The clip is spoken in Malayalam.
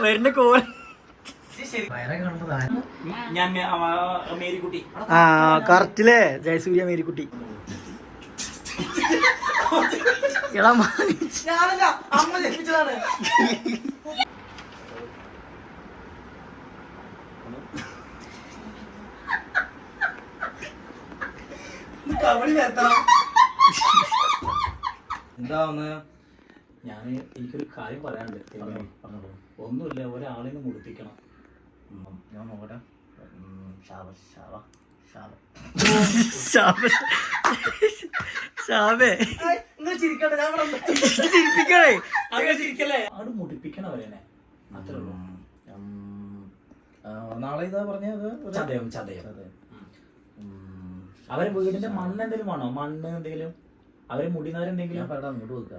വരുന്ന കോൾ ഞാൻ മേരിക്കുട്ടി. ആ കറക്റ്റില്ലേ, ജയസൂര്യ മേരിക്കുട്ടി. അമ്മ ജനിപ്പിച്ചതാണ്. എന്താന്ന് എനിക്കൊരു കാര്യം പറയാനുണ്ട്. ഒന്നുമില്ല, ഒരാളിനെ മുടിപ്പിക്കണം. ഞാൻ നോക്കട്ടെ. അത് മുടിപ്പിക്കണ അവരെന്നെ, അത്രേ ഉള്ളൂ. നാളെ ഇതാ പറഞ്ഞത് ചതയം ചതയം. അവരെ വീടിന്റെ മണ്ണ് എന്തെങ്കിലും വേണോ? മണ്ണ് എന്തെങ്കിലും, അവരെ മുടിനാരെന്തെങ്കിലും അങ്ങോട്ട് വെക്കുക.